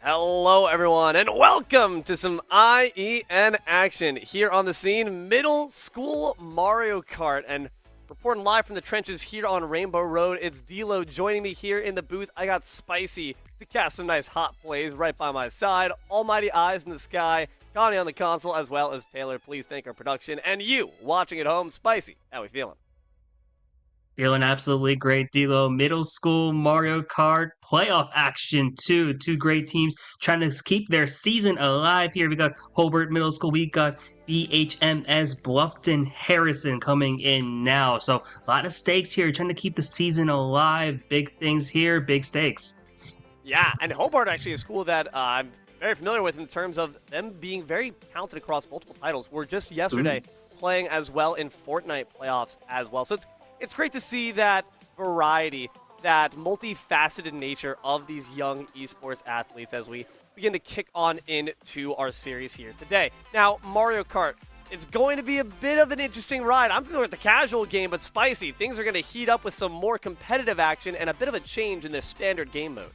Hello, everyone, and welcome to some IEN action here on the scene, Middle School Mario Kart. And reporting live from the trenches here on Rainbow Road, it's D'Lo joining me here in the booth. I got Spicy to cast some nice hot plays right by my side. Almighty Eyes in the sky, Connie on the console, as well as Taylor. Please thank our production. And you watching at home, Spicy, how we feeling? Feeling absolutely great, D'Lo. Middle school Mario Kart playoff action too. Two great teams trying to keep their season alive here. We got Hobart Middle School. We got BHMS Bluffton-Harrison coming in now. So a lot of stakes here, trying to keep the season alive. Big things here, big stakes. Yeah, and Hobart actually is a school that I'm very familiar with in terms of them being very talented across multiple titles. We're just yesterday playing as well in Fortnite playoffs as well. So it's great to see that variety, that multifaceted nature of these young esports athletes as we begin to kick on into our series here today. Now, Mario Kart, it's going to be a bit of an interesting ride. I'm familiar with the casual game, but Spicy, things are going to heat up with some more competitive action and a bit of a change in the standard game mode.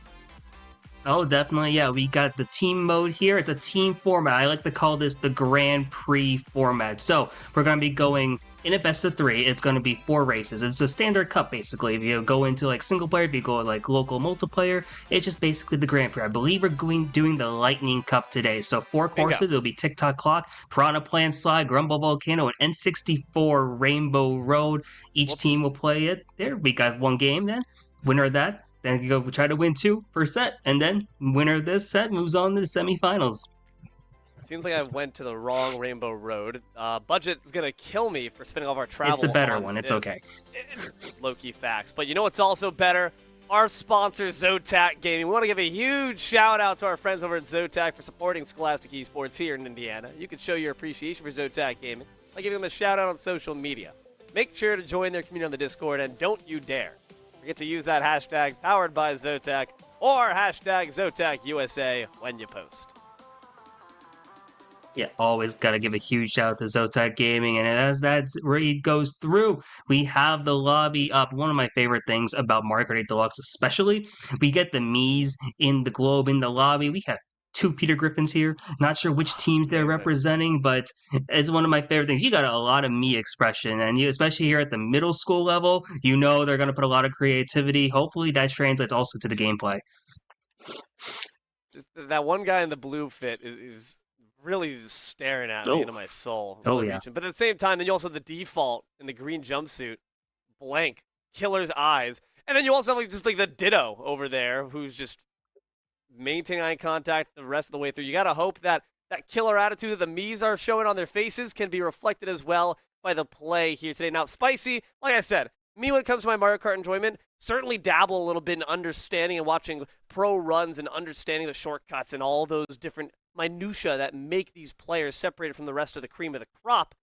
Oh, definitely. Yeah, we got the team mode here. It's a team format. I like to call this the Grand Prix format. So we're going to be going in a best of 3. It's going to be 4 races. It's a standard cup, basically. If you go into like single player, if you go like local multiplayer, it's just basically the Grand Prix. I believe we're doing the Lightning Cup today. So 4 courses. It'll be TikTok Clock, Piranha Plant Slide, Grumble Volcano, and N64 Rainbow Road. Each team will play it. There, we got 1 game then. Winner of that. Then you go try to win 2 per set, and then winner of this set moves on to the semifinals. Seems like I went to the wrong Rainbow Road. Budget is gonna kill me for spending all of our travel. It's the better one. It's okay. Low-key facts. But you know what's also better? Our sponsor, Zotac Gaming. We want to give a huge shout out to our friends over at Zotac for supporting Scholastic Esports here in Indiana. You can show your appreciation for Zotac Gaming by giving them a shout out on social media. Make sure to join their community on the Discord, and don't you dare forget to use that hashtag powered by Zotac or hashtag ZotacUSA when you post. Yeah, always got to give a huge shout out to Zotac Gaming. And as that read goes through, we have the lobby up. One of my favorite things about Mario Kart 8 Deluxe, especially, we get the Mii's in the globe in the lobby. We have 2 Peter Griffins here. Not sure which teams they're representing, but it's one of my favorite things. You got a lot of Mii expression, and you, especially here at the middle school level, you know they're going to put a lot of creativity. Hopefully that translates also to the gameplay. Just that one guy in the blue fit is really just staring at me into my soul. Really reaching. But at the same time, then you also have the default in the green jumpsuit, blank, killer's eyes. And then you also have just like the Ditto over there who's just maintaining eye contact the rest of the way through. You got to hope that that killer attitude that the Mii's are showing on their faces can be reflected as well by the play here today. Now, Spicy, like I said, me when it comes to my Mario Kart enjoyment, certainly dabble a little bit in understanding and watching pro runs and understanding the shortcuts and all those different minutia that make these players separated from the rest of the cream of the crop.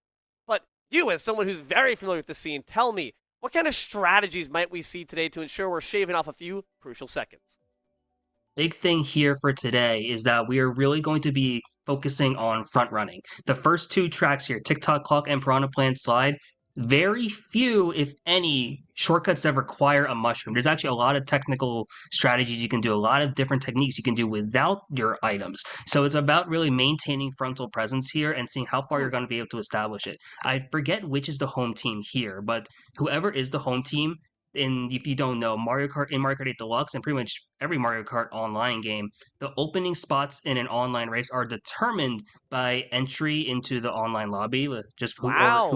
But you, as someone who's very familiar with the scene, tell me, what kind of strategies might we see today to ensure we're shaving off a few crucial seconds? Big thing here for today is that we are really going to be focusing on front running. The first 2 tracks here, TikTok Clock and Piranha Plant Slide, very few, if any, shortcuts that require a mushroom. There's actually a lot of technical strategies you can do, a lot of different techniques you can do without your items. So it's about really maintaining frontal presence here and seeing how far you're going to be able to establish it. I forget which is the home team here, but whoever is the home team, if you don't know, Mario Kart 8 Deluxe and pretty much every Mario Kart online game, the opening spots in an online race are determined by entry into the online lobby, with just who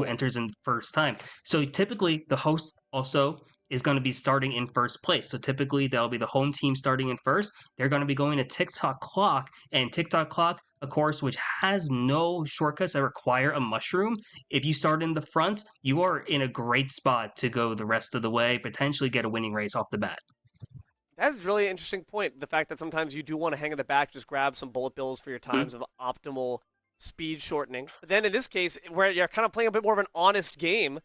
enters in first time. So typically, the host also is going to be starting in first place. So typically, they'll be the home team starting in first. They're going to be going to TikTok Clock, and TikTok Clock, a course which has no shortcuts that require a mushroom. If you start in the front, you are in a great spot to go the rest of the way, potentially get a winning race off the bat. That's a really interesting point. The fact that sometimes you do want to hang in the back, just grab some bullet bills for your times of optimal speed shortening. But then in this case, where you're kind of playing a bit more of an honest game,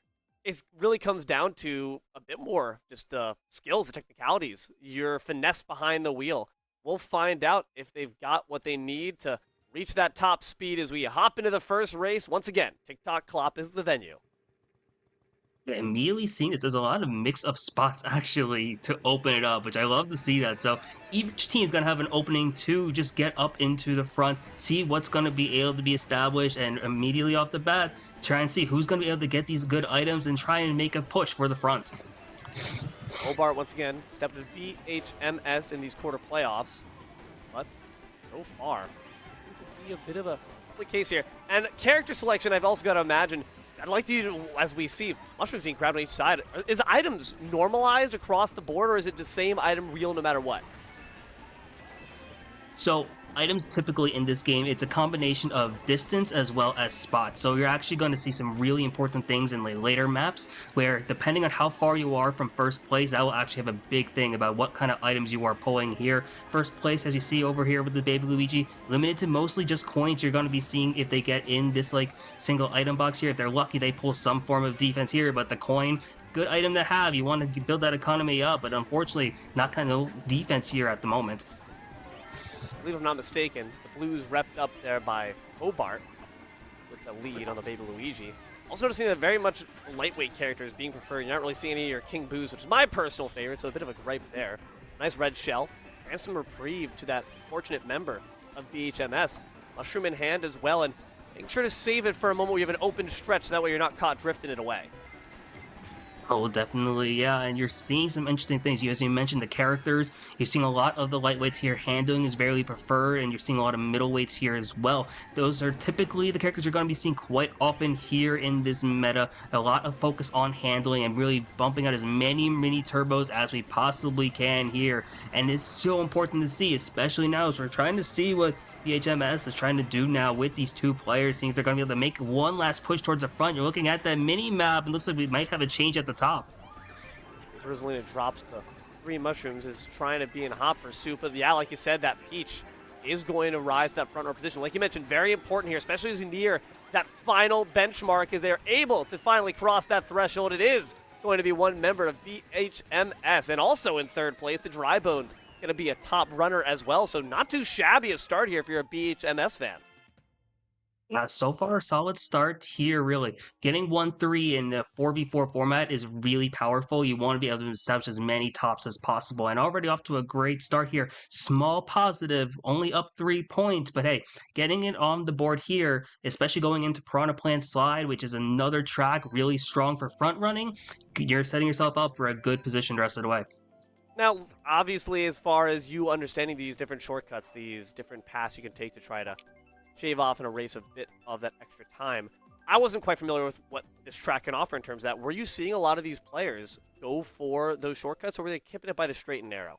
it really comes down to a bit more just the skills, the technicalities, your finesse behind the wheel. We'll find out if they've got what they need to reach that top speed as we hop into the first race. Once again, TikTok Clop is the venue. Immediately seeing this, there's a lot of mix of spots actually to open it up, which I love to see that. So each team is going to have an opening to just get up into the front, see what's going to be able to be established, and immediately off the bat, try and see who's going to be able to get these good items and try and make a push for the front. Hobart, once again, stepped to BHMS in these quarter playoffs, but so far, it could be a bit of a split case here. And character selection, I've also got to imagine, I'd like to, as we see, mushrooms being grabbed on each side. Is the items normalized across the board, or is it the same item real no matter what? So items typically in this game, it's a combination of distance as well as spots. So you're actually going to see some really important things in the later maps where depending on how far you are from first place, that will actually have a big thing about what kind of items you are pulling here. First place, as you see over here with the Baby Luigi, limited to mostly just coins. You're going to be seeing if they get in this like single item box here. If they're lucky, they pull some form of defense here, but the coin, good item to have. You want to build that economy up, but unfortunately, not kind of defense here at the moment. I believe I'm not mistaken, the Blues repped up there by Hobart with the lead on the Baby Luigi. Also noticing that very much lightweight characters being preferred. You're not really seeing any of your King Boos, which is my personal favorite, so a bit of a gripe there. Nice red shell. And some reprieve to that fortunate member of BHMS. Mushroom in hand as well, and make sure to save it for a moment where you have an open stretch, so that way you're not caught drifting it away. Oh, definitely, yeah, and you're seeing some interesting things. As you mentioned, the characters, you're seeing a lot of the lightweights here. Handling is very preferred, and you're seeing a lot of middleweights here as well. Those are typically the characters you're going to be seeing quite often here in this meta. A lot of focus on handling and really bumping out as many mini turbos as we possibly can here. And it's so important to see, especially now as we're trying to see what BHMS is trying to do now with these two players, seeing if they're going to be able to make one last push towards the front. You're looking at that mini map, and looks like we might have a change at the top. Rosalina drops the 3 mushrooms, is trying to be in hot pursuit, but yeah, like you said, that Peach is going to rise to that front row position. Like you mentioned, very important here, especially as we near that final benchmark, as they're able to finally cross that threshold. It is going to be one member of BHMS, and also in third place, the Dry Bones, going to be a top runner as well, so not too shabby a start here if you're a BHMS fan. So far, a solid start here, really. Getting 1-3 in the 4v4 format is really powerful. You want to be able to establish as many tops as possible. And already off to a great start here. Small positive, only up 3 points. But hey, getting it on the board here, especially going into Piranha Plant Slide, which is another track really strong for front running, you're setting yourself up for a good position the rest of the way. Now, obviously, as far as you understanding these different shortcuts, these different paths you can take to try to shave off and erase a bit of that extra time, I wasn't quite familiar with what this track can offer in terms of that. Were you seeing a lot of these players go for those shortcuts, or were they keeping it by the straight and narrow?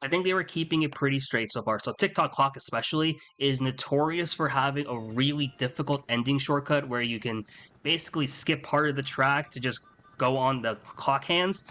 I think they were keeping it pretty straight so far. So TikTok Clock especially is notorious for having a really difficult ending shortcut where you can basically skip part of the track to just go on the clock hands.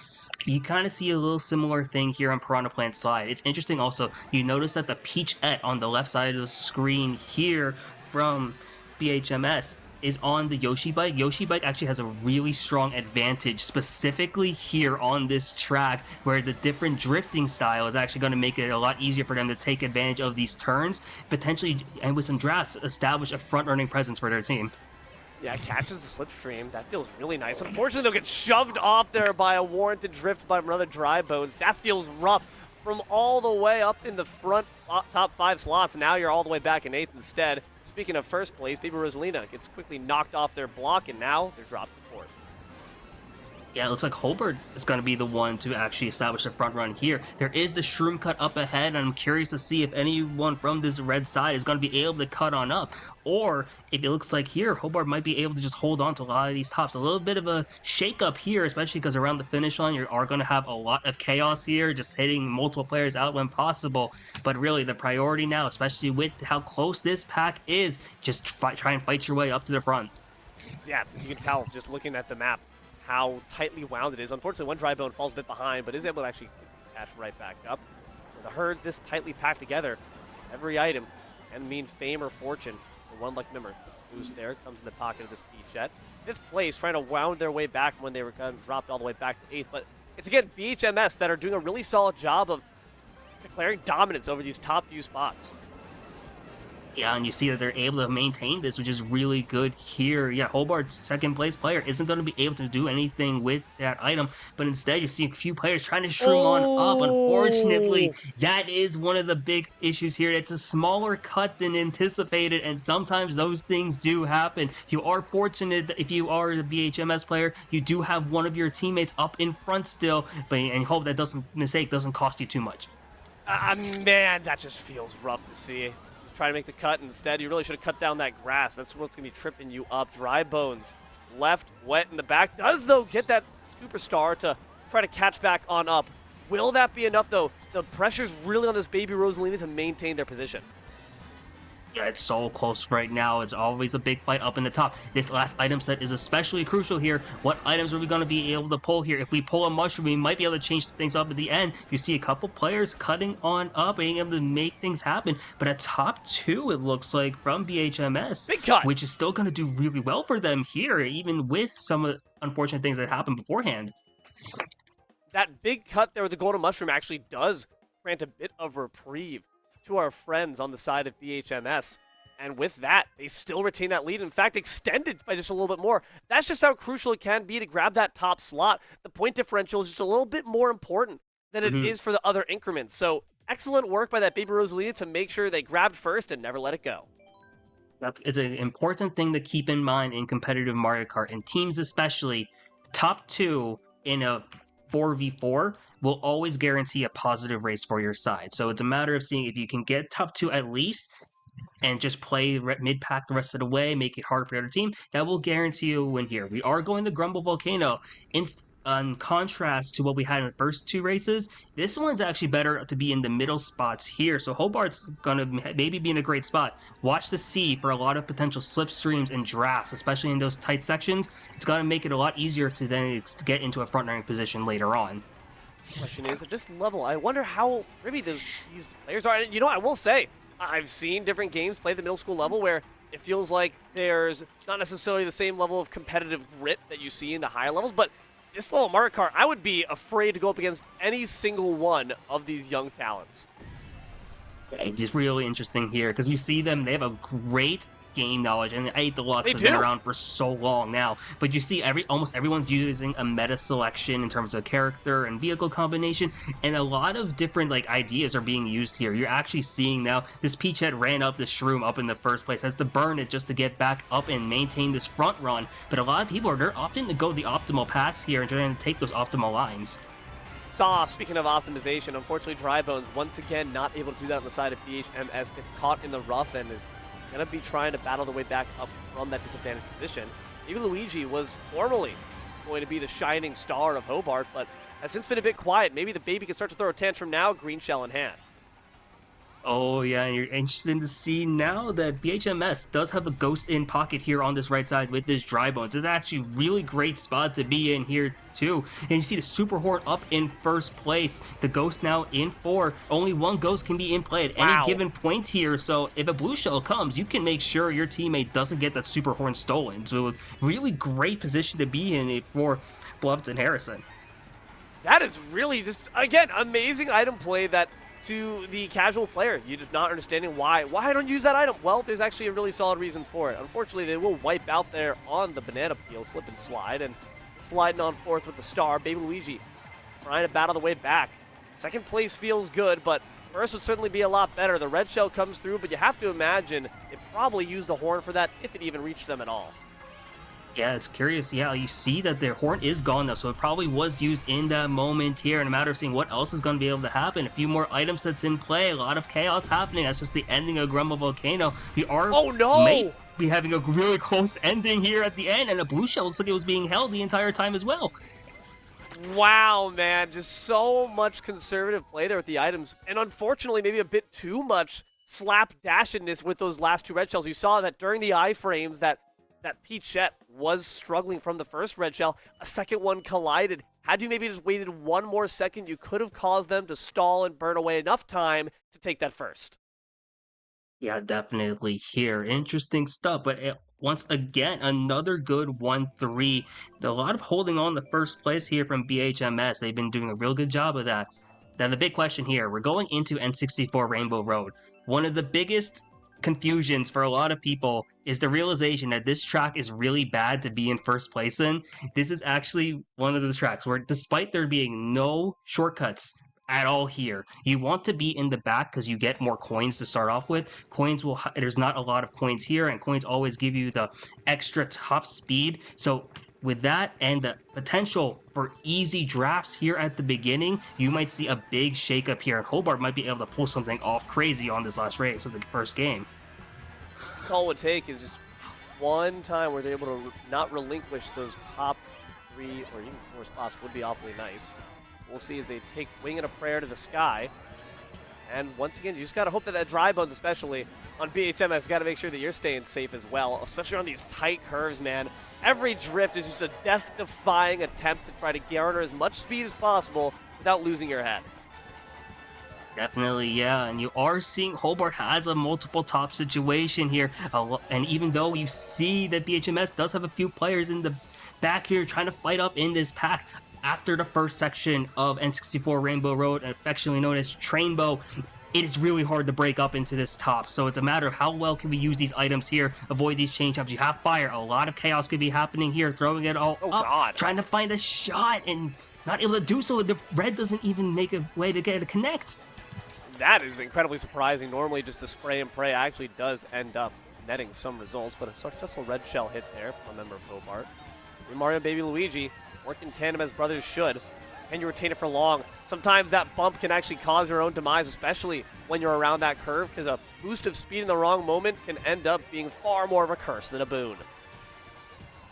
You kind of see a little similar thing here on Piranha Plant Slide. It's interesting also, you notice that the Peachette on the left side of the screen here from BHMS is on the Yoshi bike. Yoshi bike actually has a really strong advantage specifically here on this track where the different drifting style is actually going to make it a lot easier for them to take advantage of these turns, potentially, and with some drafts, establish a front-running presence for their team. Yeah, catches the slipstream. That feels really nice. Unfortunately, they'll get shoved off there by a warranted drift by another Dry Bones. That feels rough. From all the way up in the front top 5 slots, now you're all the way back in 8th instead. Speaking of first place, Baby Rosalina gets quickly knocked off their block, and now they're dropped to 4th. Yeah, it looks like Hobart is going to be the one to actually establish a front run here. There is the shroom cut up ahead, and I'm curious to see if anyone from this red side is going to be able to cut on up. Or if it looks like here, Hobart might be able to just hold on to a lot of these tops. A little bit of a shake-up here, especially because around the finish line, you are going to have a lot of chaos here, just hitting multiple players out when possible. But really, the priority now, especially with how close this pack is, just try and fight your way up to the front. Yeah, you can tell just looking at the map how tightly wound it is. Unfortunately, one Dry Bone falls a bit behind, but is able to actually catch right back up. With the herds this tightly packed together, every item can mean fame or fortune for one lucky member. Boost there comes in the pocket of this Peachette. 5th place, trying to wound their way back when they were kind of dropped all the way back to 8th. But it's again BHMS that are doing a really solid job of declaring dominance over these top few spots. Yeah, and you see that they're able to maintain this, which is really good here. Yeah, Hobart's second place player isn't going to be able to do anything with that item, but instead you see a few players trying to shroom on up. Unfortunately, Oh! that is one of the big issues here. It's a smaller cut than anticipated, and sometimes those things do happen. You are fortunate that if you are the BHMS player, you do have one of your teammates up in front still, but and you hope that mistake doesn't cost you too much. Man, that just feels rough to see. Try to make the cut instead. You really should have cut down that grass. That's what's going to be tripping you up. Dry Bones left, wet in the back. Does, though, get that superstar to try to catch back on up. Will that be enough, though? The pressure's really on this baby Rosalina to maintain their position. Yeah, it's so close right now. It's always a big fight up in the top. This last item set is especially crucial here. What items are we going to be able to pull here? If we pull a mushroom, we might be able to change things up at the end. You see a couple players cutting on up, being able to make things happen. But at top 2, it looks like, from BHMS, big cut, which is still going to do really well for them here, even with some of the unfortunate things that happened beforehand. That big cut there with the golden mushroom actually does grant a bit of reprieve to our friends on the side of BHMS. And with that, they still retain that lead. In fact, extended by just a little bit more. That's just how crucial it can be to grab that top slot. The point differential is just a little bit more important than it is for the other increments. So excellent work by that baby Rosalina to make sure they grabbed first and never let it go. It's an important thing to keep in mind in competitive Mario Kart, and teams especially. Top 2 in a 4v4 will always guarantee a positive race for your side. So it's a matter of seeing if you can get top 2 at least and just play mid-pack the rest of the way, make it hard for the other team. That will guarantee you a win here. We are going to Grumble Volcano. In contrast to what we had in the first 2 races, this one's actually better to be in the middle spots here. So Hobart's going to maybe be in a great spot. Watch the C for a lot of potential slipstreams and drafts, especially in those tight sections. It's going to make it a lot easier to then get into a front-running position later on. Question is, at this level, I wonder how privy these players are. And, you know, I will say, I've seen different games play at the middle school level where it feels like there's not necessarily the same level of competitive grit that you see in the higher levels, but this level of Mario Kart, I would be afraid to go up against any single one of these young talents. It's just really interesting here because you see them, they have a great game knowledge, and Deluxe has been around for so long now. But you see almost everyone's using a meta selection in terms of character and vehicle combination, and a lot of different ideas are being used here. You're actually seeing now this Peachhead ran up the shroom up in the first place, has to burn it just to get back up and maintain this front run. But a lot of people they're opting to go the optimal pass here and trying to take those optimal lines. Speaking of optimization, unfortunately Dry Bones once again not able to do that on the side of BHMS, gets caught in the rough and is going to be trying to battle the way back up from that disadvantaged position. Even Luigi was formerly going to be the shining star of Hobart, but has since been a bit quiet. Maybe the baby can start to throw a tantrum now, green shell in hand. Oh, yeah, and you're interested to see now that BHMS does have a ghost in pocket here on this right side with this Dry Bones. It's actually a really great spot to be in here, too. And you see the Super Horn up in first place. The ghost now in 4. Only one ghost can be in play at any given point here. So if a blue shell comes, you can make sure your teammate doesn't get that Super Horn stolen. So a really great position to be in for Bluffton-Harrison. That is really just, again, amazing item play that to the casual player, you're just not understanding why I don't use that item. Well, there's actually a really solid reason for it. Unfortunately, they will wipe out there on the banana peel, slip and slide, and sliding on fourth with the star. Baby Luigi trying to battle the way back. Second place feels good, but first would certainly be a lot better. The red shell comes through, but you have to imagine it probably used the horn for that if it even reached them at all. Yeah, it's curious. Yeah, you see that their horn is gone now, so it probably was used in that moment here. In a matter of seeing what else is going to be able to happen. A few more items that's in play, a lot of chaos happening. That's just the ending of Grumble Volcano. We are might be having a really close ending here at the end, and a blue shell looks like it was being held the entire time as well. Wow, man, just so much conservative play there with the items, and unfortunately, maybe a bit too much slapdashedness with those last 2 red shells. You saw that during the iframes that Peachette was struggling from the first red shell. A second one collided. Had you maybe just waited 1 more second, you could have caused them to stall and burn away enough time to take that first. Yeah, definitely here. Interesting stuff, but once again, another good 1-3. A lot of holding on the first place here from BHMS. They've been doing a real good job of that. Now, the big question here, we're going into N64 Rainbow Road. One of the biggest confusions for a lot of people is the realization that this track is really bad to be in first place in. This is actually one of the tracks where, despite there being no shortcuts at all here, you want to be in the back because you get more coins to start off with. There's not a lot of coins here, and coins always give you the extra top speed. So with that and the potential for easy drafts here at the beginning, you might see a big shakeup here, and Hobart might be able to pull something off crazy on this last race of the first game. That's all it would take is just one time where they're able to not relinquish those top 3 or even 4 spots would be awfully nice. We'll see as they take Wing and a Prayer to the sky. And once again, you just got to hope that that dry bones, especially on BHMS, got to make sure that you're staying safe as well, especially on these tight curves, man. Every drift is just a death-defying attempt to try to garner as much speed as possible without losing your head. Definitely, yeah, and you are seeing Hobart has a multiple top situation here, and even though you see that BHMS does have a few players in the back here trying to fight up in this pack, after the first section of N64 Rainbow Road, affectionately known as Trainbow, it is really hard to break up into this top. So it's a matter of how well can we use these items here, avoid these change ups. You have fire, a lot of chaos could be happening here, throwing it all up, God. Trying to find a shot, and not able to do so. The red doesn't even make a way to get a connect. That is incredibly surprising. Normally just the spray and pray actually does end up netting some results, but a successful red shell hit there from a member of Hobart. Mario and Baby Luigi work in tandem as brothers should. Can you retain it for long? Sometimes that bump can actually cause your own demise, especially when you're around that curve, because a boost of speed in the wrong moment can end up being far more of a curse than a boon.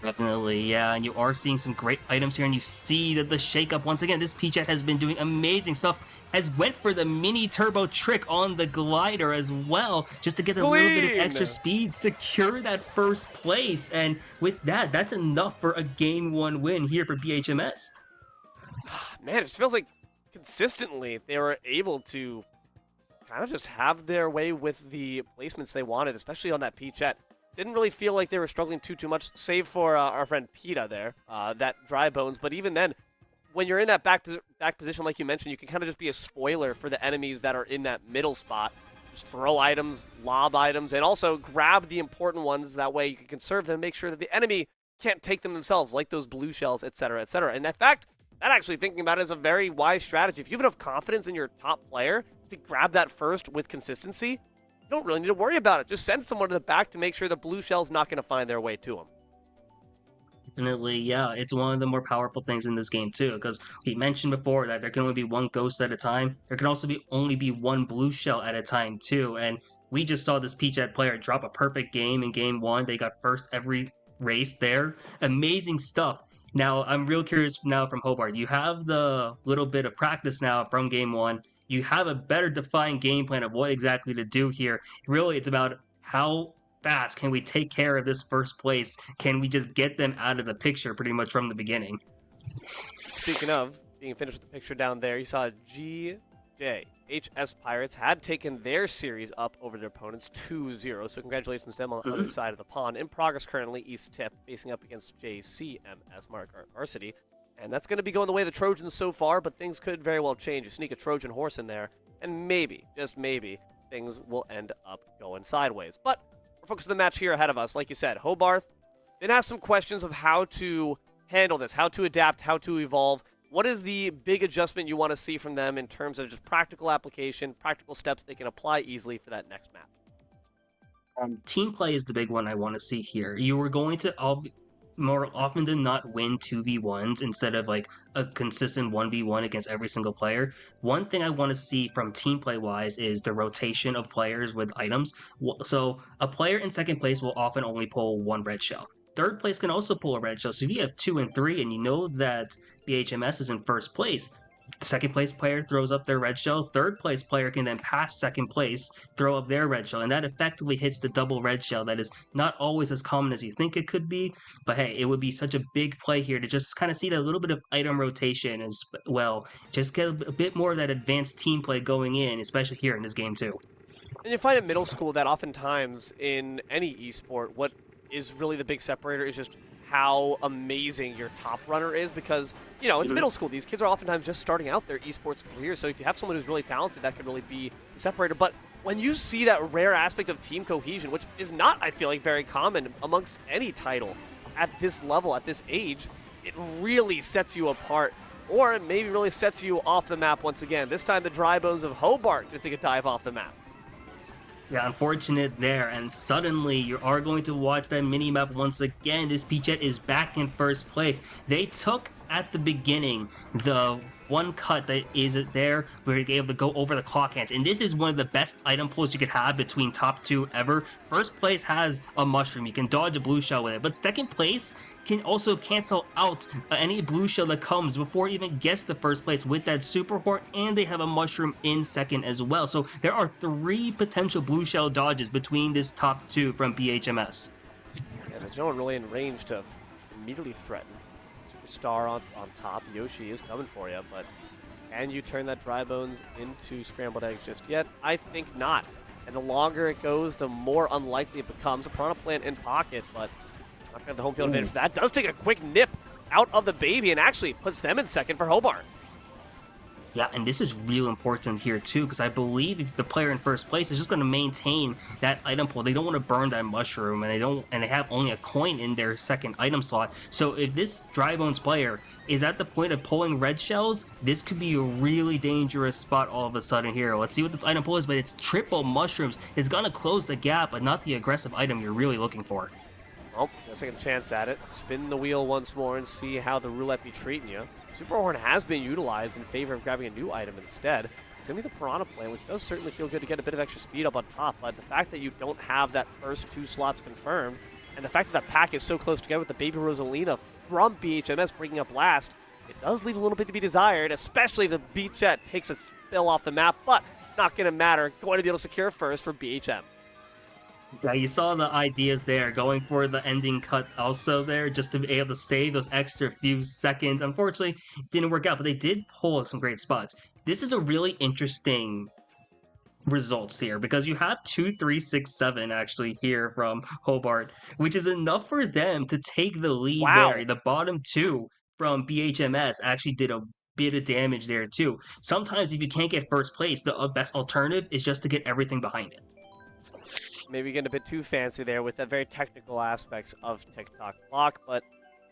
Definitely, yeah, and you are seeing some great items here, and you see that the shakeup, once again, this P-Jet has been doing amazing stuff, has went for the mini turbo trick on the glider as well, just to get a little bit of extra speed, secure that first place, and with that, that's enough for a Game 1 win here for BHMS. Man, it just feels like consistently they were able to kind of just have their way with the placements they wanted, especially on that P-Jet. Didn't really feel like they were struggling too much, save for our friend Peta there, that dry bones. But even then, when you're in that back position, like you mentioned, you can kind of just be a spoiler for the enemies that are in that middle spot. Just throw items, lob items, and also grab the important ones. That way you can conserve them, make sure that the enemy can't take them themselves, like those blue shells, etc., etc. And in fact, that actually thinking about it is a very wise strategy. If you have enough confidence in your top player to grab that first with consistency, you don't really need to worry about it. Just send someone to the back to make sure the blue shell's not going to find their way to them. Definitely, yeah. It's one of the more powerful things in this game, too, because we mentioned before that there can only be one ghost at a time. There can also only be one blue shell at a time, too. And we just saw this P-Jet player drop a perfect game in Game 1. They got first every race there. Amazing stuff. Now, I'm real curious now from Hobart. You have the little bit of practice now from Game 1. You have a better defined game plan of what exactly to do here. Really, it's about how fast can we take care of this first place? Can we just get them out of the picture pretty much from the beginning? Speaking of being finished with the picture down there, you saw GJHS Pirates had taken their series up over their opponents 2-0. So congratulations to them on the other side of the pond. In progress currently, East Tip facing up against JCMS Mark Varsity. And that's going to be going the way of the Trojans so far, but things could very well change. You sneak a Trojan horse in there, and maybe, just maybe, things will end up going sideways. But we're focused on the match here ahead of us. Like you said, Hobart then asked some questions of how to handle this, how to adapt, how to evolve. What is the big adjustment you want to see from them in terms of just practical application, practical steps they can apply easily for that next map? Team play is the big one I want to see here. You are going to more often than not win 2v1s instead of like a consistent 1v1 against every single player. One thing I want to see from team play wise is the rotation of players with items. So a player in second place will often only pull one red shell. Third place can also pull a red shell. So if you have 2 and 3 and you know that BHMS is in first place, the second place player throws up their red shell. Third place player can then pass second place, throw up their red shell, and that effectively hits the double red shell. That is not always as common as you think it could be, but hey, it would be such a big play here to just kind of see that little bit of item rotation as well. Just get a bit more of that advanced team play going in, especially here in this game too. And you find in middle school that oftentimes in any esport, what is really the big separator is just how amazing your top runner is, because, you know, it's middle school. These kids are oftentimes just starting out their esports career. So if you have someone who's really talented, that could really be the separator. But when you see that rare aspect of team cohesion, which is not, I feel like, very common amongst any title at this level, at this age, it really sets you apart, or it maybe really sets you off the map once again. This time the dry bones of Hobart going to take a dive off the map. Yeah, unfortunate there, and suddenly you are going to watch that mini-map once again. This Peachette is back in first place. They took, at the beginning, the one cut that is there where you're able to go over the clock hands, and this is one of the best item pulls you could have between top two ever. First place has a mushroom, you can dodge a blue shell with it, but second place can also cancel out any blue shell that comes before it even gets to first place with that super horde, and they have a mushroom in second as well. So there are 3 potential blue shell dodges between this top 2 from BHMS. Yeah, there's no one really in range to immediately threaten. Superstar on top, Yoshi is coming for you, but can you turn that dry bones into scrambled eggs just yet? I think not. And the longer it goes, the more unlikely it becomes. A Piranha Plant in pocket, but not going to have the home field advantage for that. Does take a quick nip out of the baby and actually puts them in second for Hobart. Yeah, and this is real important here too, because I believe if the player in first place is just going to maintain that item pool, they don't want to burn that mushroom, and they have only a coin in their second item slot. So if this dry bones player is at the point of pulling red shells, this could be a really dangerous spot all of a sudden here. Let's see what this item pool is, but it's triple mushrooms. It's going to close the gap, but not the aggressive item you're really looking for. Oh, let's take a chance at it. Spin the wheel once more and see how the roulette be treating you. Super Horn has been utilized in favor of grabbing a new item instead. It's going to be the Piranha Plant, which does certainly feel good to get a bit of extra speed up on top, but the fact that you don't have that first 2 slots confirmed, and the fact that that pack is so close together with the Baby Rosalina from BHMS bringing up last, it does leave a little bit to be desired, especially if the Beachette takes a spill off the map, but not going to matter. Going to be able to secure first for BHM. Yeah, you saw the ideas there, going for the ending cut also there, just to be able to save those extra few seconds. Unfortunately, it didn't work out, but they did pull some great spots. This is a really interesting results here, because you have 2, 3, 6, 7 actually here from Hobart, which is enough for them to take the lead there. The bottom 2 from BHMS actually did a bit of damage there too. Sometimes if you can't get first place, the best alternative is just to get everything behind it. Maybe getting a bit too fancy there with the very technical aspects of TikTok Clock, but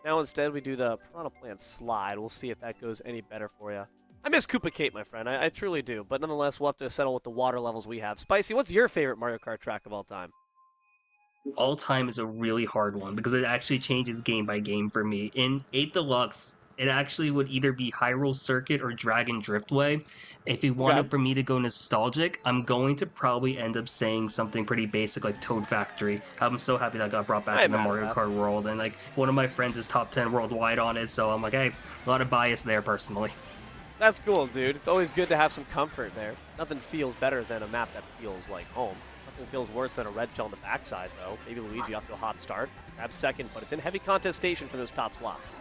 now instead we do the Piranha Plant slide. We'll see if that goes any better for you. I miss Koopa Cape, my friend. I truly do, but nonetheless, we'll have to settle with the water levels we have. Spicy, what's your favorite Mario Kart track of all time? All time is a really hard one because it actually changes game by game for me. In 8 Deluxe, it actually would either be Hyrule Circuit or Dragon Driftway. If you wanted for me to go nostalgic, I'm going to probably end up saying something pretty basic like Toad Factory. I'm so happy that got brought back in the Mario Kart world, and like one of my friends is top 10 worldwide on it, so I'm like, hey, a lot of bias there personally. That's cool, dude. It's always good to have some comfort there. Nothing feels better than a map that feels like home. Nothing feels worse than a red shell on the backside, though. Maybe Luigi off to a hot start. Grab second, but it's in heavy contestation for those top slots.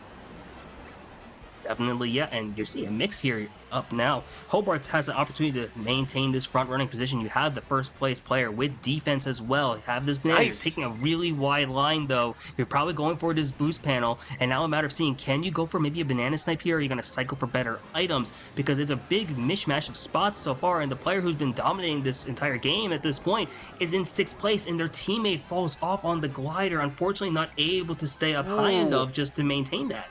Definitely, yeah, and you see a mix here up now. Hobart has an opportunity to maintain this front-running position. You have the first-place player with defense as well. You have this banana. You're taking a really wide line, though. You're probably going for this boost panel, and now a matter of seeing, can you go for maybe a banana snipe here, or are you going to cycle for better items? Because it's a big mishmash of spots so far, and the player who's been dominating this entire game at this point is in 6th place, and their teammate falls off on the glider, unfortunately not able to stay up high enough just to maintain that.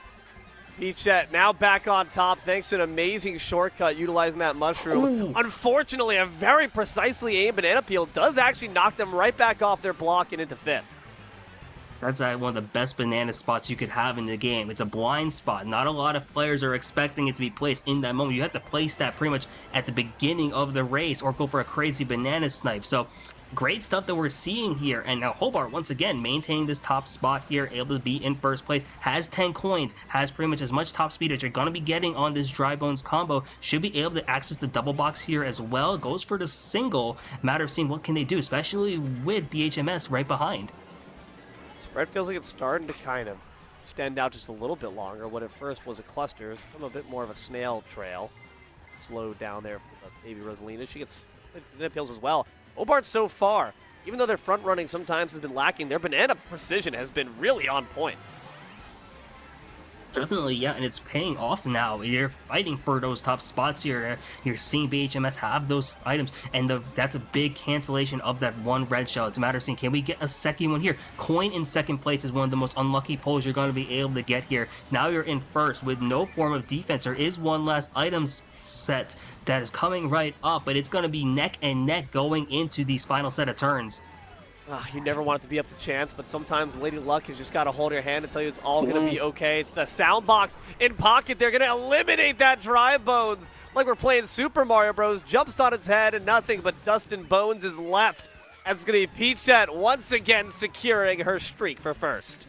Beachette now back on top thanks to an amazing shortcut utilizing that mushroom. Unfortunately, a very precisely aimed banana peel does actually knock them right back off their block and into 5th. That's one of the best banana spots you could have in the game. It's a blind spot. Not a lot of players are expecting it to be placed in that moment. You have to place that pretty much at the beginning of the race or go for a crazy banana snipe. So great stuff that we're seeing here. And now Hobart, once again, maintaining this top spot here, able to be in first place, has 10 coins, has pretty much as much top speed as you're going to be getting on this Dry Bones combo, should be able to access the double box here as well. Goes for the single. Matter of seeing what can they do, especially with BHMS right behind. Spread feels like it's starting to kind of extend out just a little bit longer. What at first was a cluster has become a bit more of a snail trail. Slowed down there for the Baby Rosalina. She gets banana peels as well. Hobart so far, even though their front running sometimes has been lacking, their banana precision has been really on point. Definitely, yeah, and it's paying off now. You're fighting for those top spots here. You're seeing BHMS have those items, and that's a big cancellation of that one red shell. It's a matter of saying, can we get a second one here? Coin in second place is one of the most unlucky pulls you're going to be able to get here. Now you're in first with no form of defense. There is one last items set that is coming right up, but it's going to be neck and neck going into these final set of turns. You never want it to be up to chance, but sometimes Lady Luck has just got to hold your hand and tell you it's all going to be okay. The sound box in pocket, they're going to eliminate that dry bones. Like we're playing Super Mario Bros. Jumps on its head and nothing but dust and bones is left. And it's going to be Peachette once again securing her streak for first.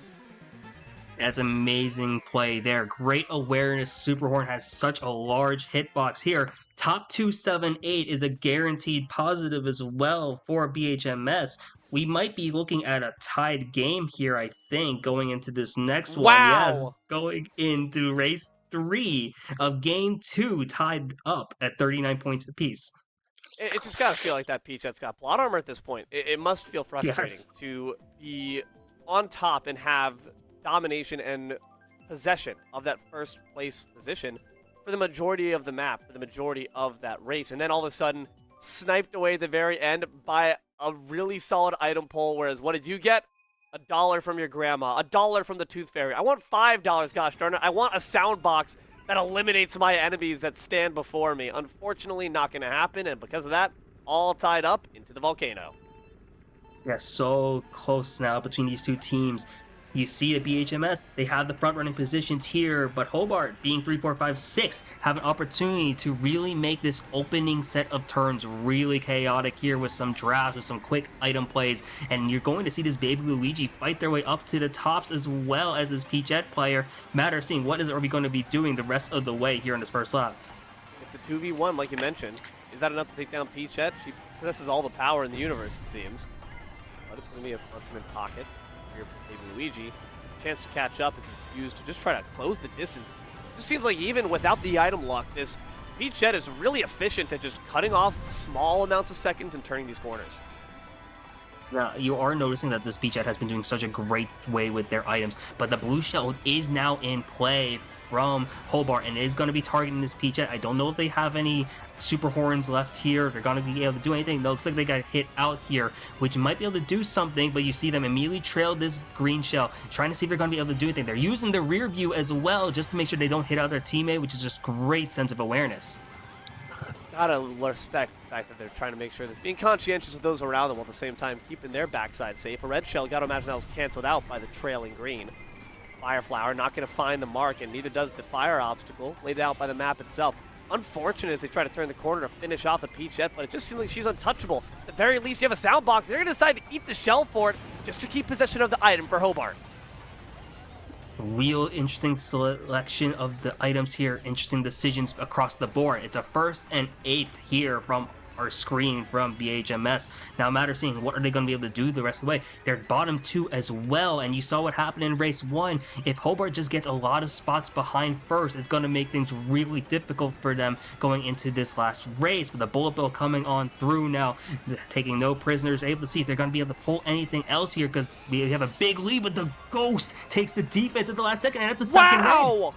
That's amazing play there. Great awareness. Superhorn has such a large hitbox here. Top 278 is a guaranteed positive as well for BHMS. We might be looking at a tied game here, I think, going into this next one. Yes, going into race 3 of game 2, tied up at 39 points apiece. It just got to feel like that Peachette's got plot armor at this point. It must feel frustrating to be on top and have domination and possession of that first place position for the majority of the map, for the majority of that race. And then all of a sudden, sniped away at the very end by a really solid item pull, whereas what did you get? $1 from your grandma, $1 from the Tooth Fairy. I want $5, gosh darn it. I want a sound box that eliminates my enemies that stand before me. Unfortunately, not going to happen, and because of that, all tied up into the volcano. Yeah, so close now between these two teams. You see at BHMS, they have the front-running positions here, but Hobart, being 3, 4, 5, 6, have an opportunity to really make this opening set of turns really chaotic here with some drafts, with some quick item plays, and you're going to see this Baby Luigi fight their way up to the tops as well as this Peachette player. Matter of seeing what are we going to be doing the rest of the way here in this first lap. It's the 2v1, like you mentioned. Is that enough to take down Peachette? She possesses all the power in the universe, it seems. But it's going to be a mushroom in pocket. Baby Luigi. Chance to catch up as it's used to just try to close the distance. It just seems like even without the item luck, this Peachette is really efficient at just cutting off small amounts of seconds and turning these corners. Now, you are noticing that this Peachette has been doing such a great way with their items, but the blue shell is now in play from Hobart, and it is going to be targeting this Peachette. I don't know if they have any super horns left here, if they're going to be able to do anything. No, looks like they got hit out here, which might be able to do something, but you see them immediately trail this green shell, trying to see if they're going to be able to do anything. They're using the rear view as well, just to make sure they don't hit out their teammate, which is just great sense of awareness. Gotta respect the fact that they're trying to make sure that's being conscientious of those around them while at the same time keeping their backside safe. A red shell, gotta imagine that was canceled out by the trailing green. Fireflower not going to find the mark, and neither does the fire obstacle laid out by the map itself. Unfortunate as they try to turn the corner to finish off the Peachette, but it just seems like she's untouchable. At the very least, you have a sound box. They're going to decide to eat the shell for it just to keep possession of the item for Hobart. Real interesting selection of the items here. Interesting decisions across the board. It's a 1st and 8th here from our screen from BHMS. Now, matter seeing what are they going to be able to do the rest of the way. They're bottom 2 as well, and you saw what happened in race 1. If Hobart just gets a lot of spots behind first, it's going to make things really difficult for them going into this last race. But the bullet bill coming on through now, taking no prisoners, able to see if they're going to be able to pull anything else here, because we have a big lead, but the Ghost takes the defense at the last second, and that's a second red.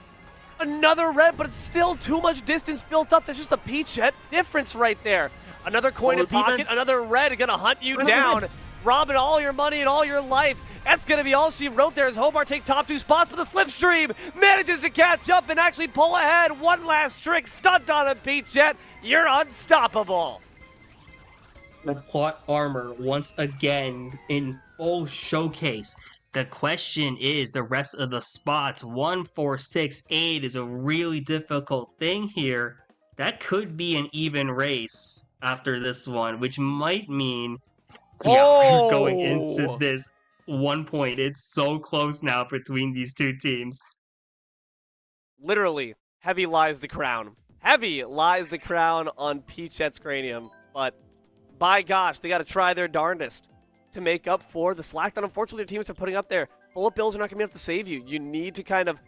Another red, but it's still too much distance built up. There's just a Peachette difference right there. Another coin in pocket, another red gonna hunt you down, robbing all your money and all your life. That's gonna be all she wrote there as Hobart take top 2 spots, but the Slipstream manages to catch up and actually pull ahead. One last trick, stunt on a Peachette. You're unstoppable. The plot armor once again in full showcase. The question is the rest of the spots. 1, 4, 6, 8 is a really difficult thing here. That could be an even race after this one, which might mean we're going into this 1 point. It's so close now between these two teams. Literally, heavy lies the crown. Heavy lies the crown on Peachette's cranium, but by gosh, they got to try their darndest to make up for the slack that unfortunately their teams are putting up there. Bullet bills are not going to be able to save you. You need to kind of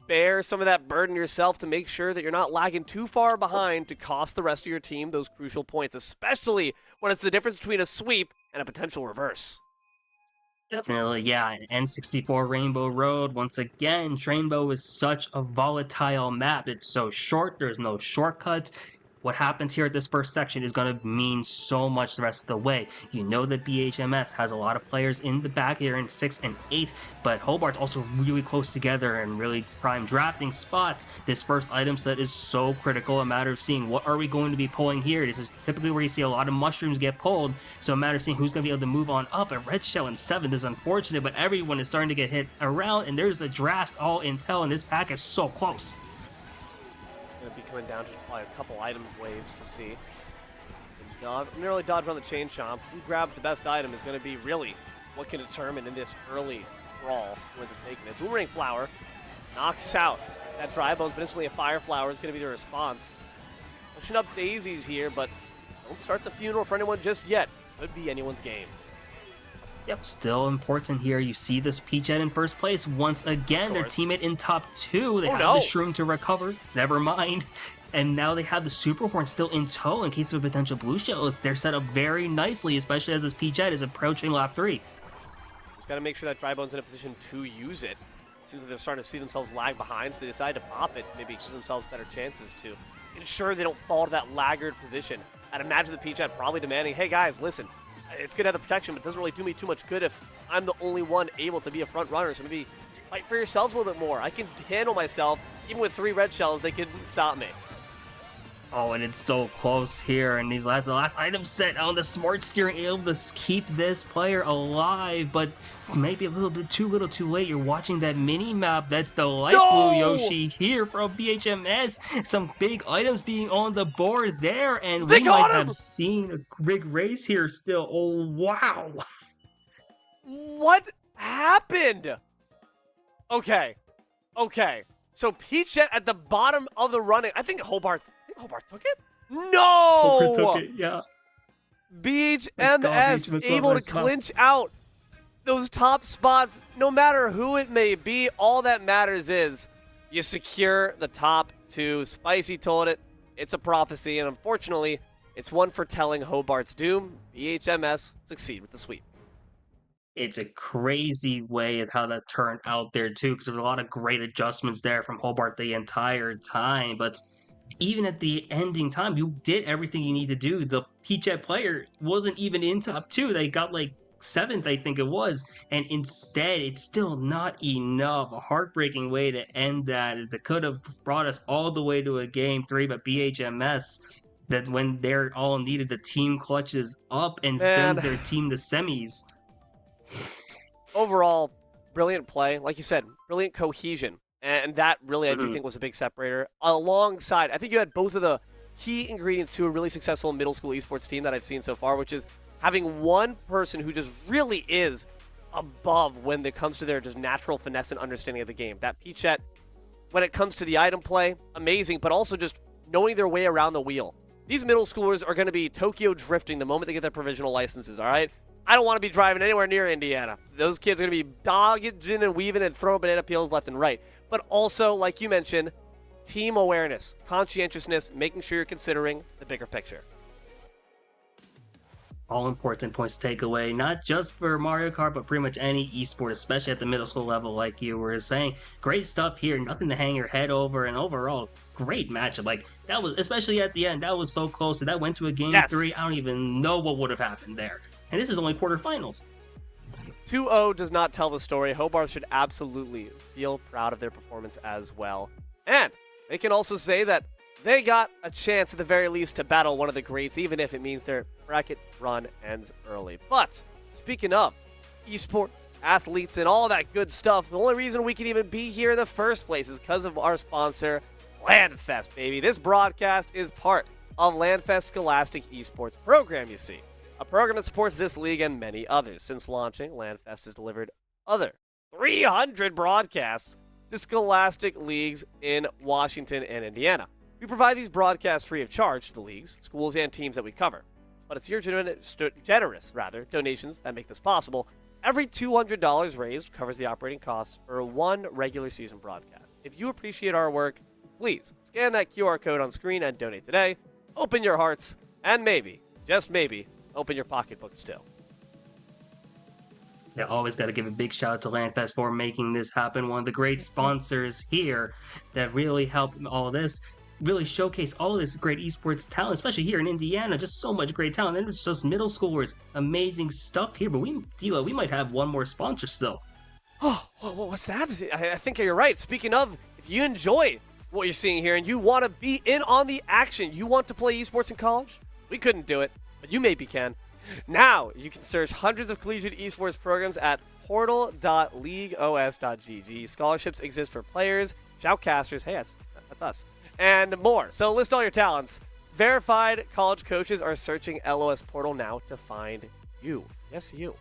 bear some of that burden yourself to make sure that you're not lagging too far behind to cost the rest of your team those crucial points, especially when it's the difference between a sweep and a potential reverse. Definitely, yeah. N64 Rainbow Road, once again, Rainbow is such a volatile map. It's so short, there's no shortcuts. What happens here at this first section is going to mean so much the rest of the way. You know that BHMS has a lot of players in the back here in 6 and 8, but Hobart's also really close together and really prime drafting spots. This first item set is so critical, a matter of seeing what are we going to be pulling here. This is typically where you see a lot of mushrooms get pulled, so a matter of seeing who's going to be able to move on up. A red shell in 7th is unfortunate, but everyone is starting to get hit around, and there's the draft all intel, and this pack is so close. Going to be coming down to probably a couple item waves to see. Nearly dodge around the chain chomp. Who grabs the best item is going to be really what can determine in this early brawl who ends up taking it. Boomerang Flower knocks out that Dry Bones, but instantly a Fire Flower is going to be the response. Pushing up daisies here, but don't start the funeral for anyone just yet. Could be anyone's game. Yep, still important here. You see this Peachette in first place once again. Their teammate in top 2. They have the Shroom to recover. Never mind. And now they have the Super Horn still in tow in case of a potential blue shell. They're set up very nicely, especially as this Peachette is approaching lap 3. Just got to make sure that Dry Bone's in a position to use it. Seems like they're starting to see themselves lag behind, so they decide to pop it. Maybe give themselves better chances to ensure they don't fall to that laggard position. I'd imagine the Peachette probably demanding, hey guys, listen, it's good to have the protection, but it doesn't really do me too much good if I'm the only one able to be a front runner. So maybe fight for yourselves a little bit more. I can handle myself. Even with 3 red shells, they can stop me. Oh, and it's so close here. And the last item set on the smart steering, able to keep this player alive, but maybe a little bit too little too late. You're watching that mini map. That's the light blue Yoshi here from BHMS. Some big items being on the board there, and we might have seen a big race here still. Oh, wow. What happened? Okay. So Peachette at the bottom of the running. I think Hobart took it? No! Hobart took it, yeah. BHMS able to clinch out those top spots, no matter who it may be. All that matters is you secure the top 2. Spicy told it. It's a prophecy, and unfortunately, it's one foretelling Hobart's doom. BHMS succeed with the sweep. It's a crazy way of how that turned out there, too, because there's a lot of great adjustments there from Hobart the entire time, but even at the ending time, you did everything you need to do. The Peachette player wasn't even in top 2. They got like 7th, I think it was. And instead, it's still not enough. A heartbreaking way to end that. That could have brought us all the way to a game 3, but BHMS, that when they're all needed, the team clutches up and sends their team to semis. Overall, brilliant play. Like you said, brilliant cohesion. And that really, I do think, was a big separator. Alongside, I think you had both of the key ingredients to a really successful middle school esports team that I've seen so far, which is having one person who just really is above when it comes to their just natural finesse and understanding of the game. That Peachette, when it comes to the item play, amazing, but also just knowing their way around the wheel. These middle schoolers are going to be Tokyo drifting the moment they get their provisional licenses, all right? I don't want to be driving anywhere near Indiana. Those kids are going to be dodging and weaving and throwing banana peels left and right. But also, like you mentioned, team awareness, conscientiousness, making sure you're considering the bigger picture. All important points to take away, not just for Mario Kart, but pretty much any esport, especially at the middle school level, like you were saying. Great stuff here, nothing to hang your head over, and overall, great matchup. Like, that was, especially at the end, that was so close. That went to a game 3. I don't even know what would have happened there. And this is only quarterfinals. 2-0 does not tell the story. Hobart should absolutely feel proud of their performance as well. And they can also say that they got a chance at the very least to battle one of the greats, even if it means their bracket run ends early. But speaking of esports, athletes, and all that good stuff, the only reason we can even be here in the first place is because of our sponsor, LandFest, baby. This broadcast is part of LandFest Scholastic Esports program, you see. A program that supports this league and many others. Since launching, LandFest has delivered other 300 broadcasts to scholastic leagues in Washington and Indiana. We provide these broadcasts free of charge to the leagues, schools, and teams that we cover. But it's your generous donations that make this possible. Every $200 raised covers the operating costs for one regular season broadcast. If you appreciate our work, please scan that QR code on screen and donate today. Open your hearts, and maybe, just maybe, open your pocketbook still. Yeah, always got to give a big shout out to LandFest for making this happen. One of the great sponsors here that really helped all this, really showcase all this great esports talent, especially here in Indiana. Just so much great talent. And it's just middle schoolers, amazing stuff here. But D'Lo, we might have one more sponsor still. Oh, what's that? I think you're right. Speaking of, if you enjoy what you're seeing here and you want to be in on the action, you want to play esports in college? We couldn't do it, but you maybe can. Now, you can search hundreds of collegiate esports programs at portal.leagueos.gg. Scholarships exist for players, shoutcasters, hey, that's us, and more. So list all your talents. Verified college coaches are searching LOS Portal now to find you. Yes, you.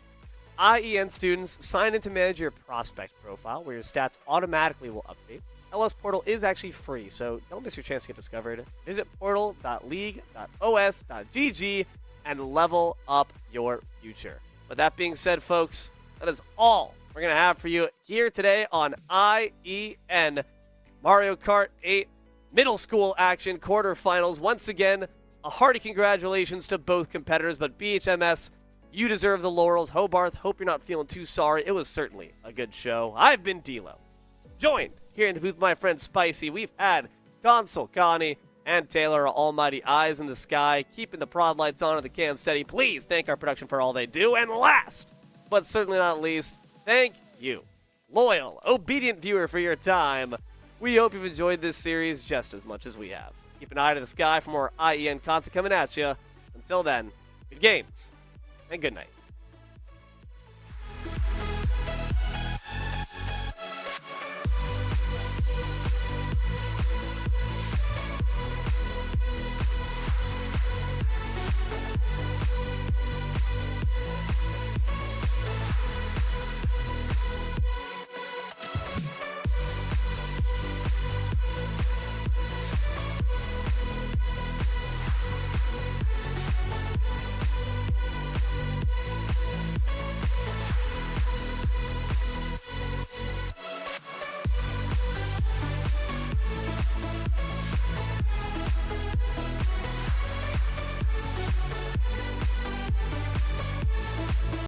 IEN students, sign in to manage your prospect profile, where your stats automatically will update. LOS Portal is actually free, so don't miss your chance to get discovered. Visit portal.league.os.gg and level up your future. With that being said, folks, that is all we're going to have for you here today on IEN Mario Kart 8 middle school action quarterfinals. Once again, a hearty congratulations to both competitors, but BHMS, you deserve the laurels. Hobart, hope you're not feeling too sorry. It was certainly a good show. I've been D'Lo. Joined here in the booth with my friend Spicy, we've had Console, Connie, and Taylor, almighty eyes in the sky, keeping the prod lights on and the cam steady. Please thank our production for all they do. And last, but certainly not least, thank you, loyal, obedient viewer, for your time. We hope you've enjoyed this series just as much as we have. Keep an eye to the sky for more IEN content coming at you. Until then, good games and good night.